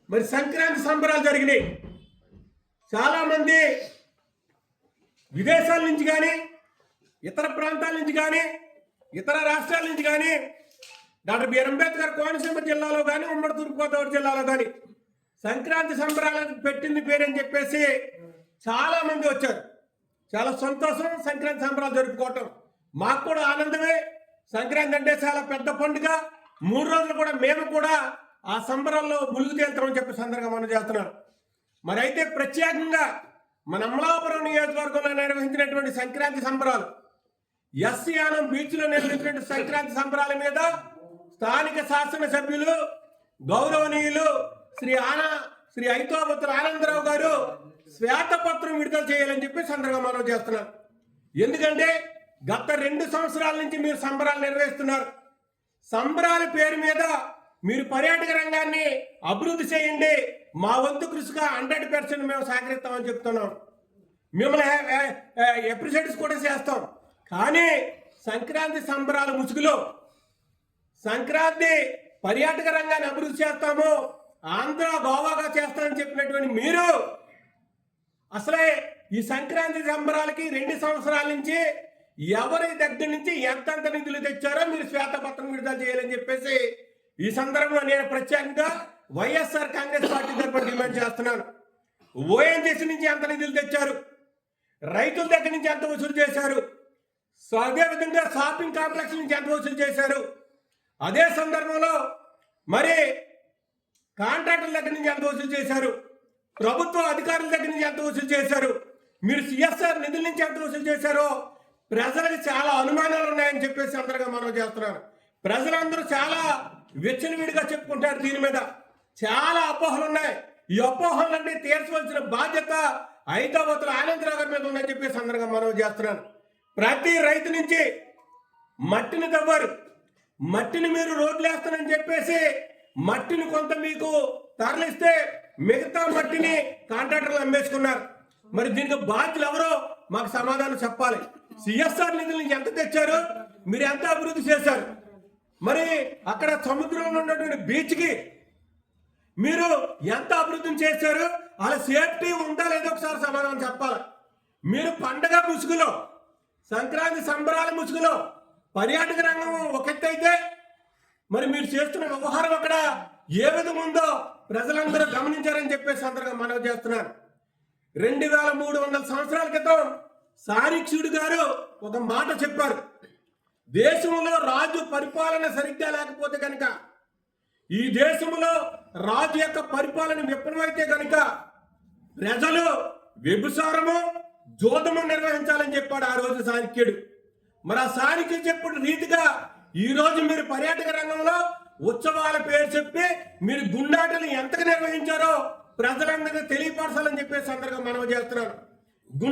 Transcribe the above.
మరి సంక్రాంతి సంబరాలు జరిగినాయి. చాలామంది విదేశాల నుంచి కానీ ఇతర ప్రాంతాల నుంచి కానీ ఇతర రాష్ట్రాల నుంచి కానీ డాక్టర్ బిఆర్ అంబేద్కర్ కోనసీమ జిల్లాలో కానీ ఉమ్మడి తూర్పుగోదావరి జిల్లాలో కానీ సంక్రాంతి సంబరాలకు పెట్టింది పేరని చెప్పేసి చాలామంది వచ్చారు. చాలా సంతోషం సంక్రాంతి సంబరాలు జరుపుకోవటం. మాకు కూడా ఆనందమే. సంక్రాంతి అంటే చాలా పెద్ద పండుగ. 3 రోజులు కూడా మేము కూడా ఆ సంబరాల్లో ములుగు తేలుతామని చెప్పి సందర్భంగా మనం చేస్తున్నాం. మరి అయితే ప్రత్యేకంగా మన అమలాపురం నియోజకవర్గంలో నిర్వహించినటువంటి సంక్రాంతి సంబరాలు, ఎస్సీ యానం బీచ్లో నిర్వహించినటువంటి సంక్రాంతి సంబరాల మీద స్థానిక శాసనసభ్యులు గౌరవనీయులు శ్రీ ఐతోబత్తుల ఆనందరావు గారు శ్వేతపత్రం విడుదల చేయాలని చెప్పి సందర్భంగా మనం చేస్తున్నాం. ఎందుకంటే గత 2 సంవత్సరాల నుంచి మీరు సంబరాలు నిర్వహిస్తున్నారు. సంబరాల పేరు మీద మీరు పర్యాటక రంగాన్ని అభివృద్ధి చేయండి, మా వంతు కృషిగా 100% మేము సహకరిస్తామని చెప్తున్నాం. మిమ్మల్ని అప్రిషియేట్స్ కూడా చేస్తాం. కానీ సంక్రాంతి సంబరాల ముసుగులో సంక్రాంతి పర్యాటక రంగాన్ని అభివృద్ధి చేస్తాము, ఆంధ్ర గోవాగా చేస్తామని చెప్పినటువంటి మీరు అసలే ఈ సంక్రాంతి సంబరాలకి 2 సంవత్సరాల నుంచి ఎవరి దగ్గర నుంచి ఎంతంత నిధులు తెచ్చారో మీరు శ్వేతపత్రం విడుదల చేయాలని చెప్పేసి ఈ సందర్భంలో నేను ప్రత్యేకంగా వైఎస్ఆర్ కాంగ్రెస్ పార్టీ తరఫున డిమాండ్ చేస్తున్నాను. ఓఎన్జీసీ నుంచి ఎంత నిధులు తెచ్చారు, రైతుల దగ్గర నుంచి ఎంత వసూలు చేశారు, అదేవిధంగా షాపింగ్ కాంప్లెక్స్ నుంచి ఎంత వసూలు చేశారు, అదే సందర్భంలో మరి కాంట్రాక్టర్ల దగ్గర నుంచి ఎంత వసూలు చేశారు, ప్రభుత్వ అధికారుల దగ్గర నుంచి ఎంత వసూలు చేశారు, మీరు సిఎస్ఆర్ నిధుల నుంచి ఎంత వసూలు చేశారో ప్రజలకు చాలా అనుమానాలు ఉన్నాయని చెప్పేసి అందరిగా మనం చేస్తున్నాను. ప్రజలందరూ చాలా విచ్చలవిడిగా చెప్పుకుంటారు. దీని మీద చాలా అపోహలు ఉన్నాయి. ఈ అపోహలన్నీ తీర్చవలసిన బాధ్యత ఐతోబత్తుల ఆనందరావు గారి మీద ఉందని చెప్పేసి అందరిగా మనం చేస్తున్నాను. ప్రతి రైతు నుంచి మట్టిని తవ్వారు, మట్టిని మీరు రోడ్లు వేస్తానని చెప్పేసి మట్టిని కొంత మీకు తరలిస్తే మిగతా మట్టిని కాంట్రాక్టర్లు అమ్మేసుకున్నారు. మరి దీనికి బాధ్యులు ఎవరో మాకు సమాధానం చెప్పాలి. సిఎస్ఆర్ నిధుల నుంచి ఎంత తెచ్చారు, మీరు ఎంత అభివృద్ధి చేశారు, మరి అక్కడ సముద్రంలో ఉన్నటువంటి బీచ్కి మీరు ఎంత అభివృద్ధిని చేశారు, అలా సేఫ్టీ ఉందా లేదో ఒకసారి సమాధానం చెప్పాలి. మీరు పండగ ముసుగులో సంక్రాంతి సంబరాల ముసుగులో పర్యాటక రంగం ఒక ఎత్తు అయితే మరి మీరు చేస్తున్న వ్యవహారం అక్కడ ఏ విధంగా ఉందో ప్రజలందరూ గమనించారని చెప్పేసి అందరిగా మనవి చేస్తున్నాను. 2300 సంవత్సరాల క్రితం సారీక్షుడు గారు ఒక మాట చెప్పారు. దేశంలో రాజు పరిపాలన సరిగ్గా లేకపోతే కనుక, ఈ దేశంలో రాజు యొక్క పరిపాలన విఫలమైతే కనుక ప్రజలు వ్యభిచారము జోదము నిర్వహించాలని చెప్పాడు ఆ రోజు సాణిక్యుడు. మరి ఆ సాణిక్యుడు చెప్పిన రీతిగా ఈ రోజు మీరు పర్యాటక రంగంలో ఉత్సవాల పేరు చెప్పి మీరు గుండాటలు ఎంతగా నిర్వహించారో ప్రజలందరికీ తెలియపరచాలని చెప్పేసి అందరిగా మనవి చేస్తున్నాను.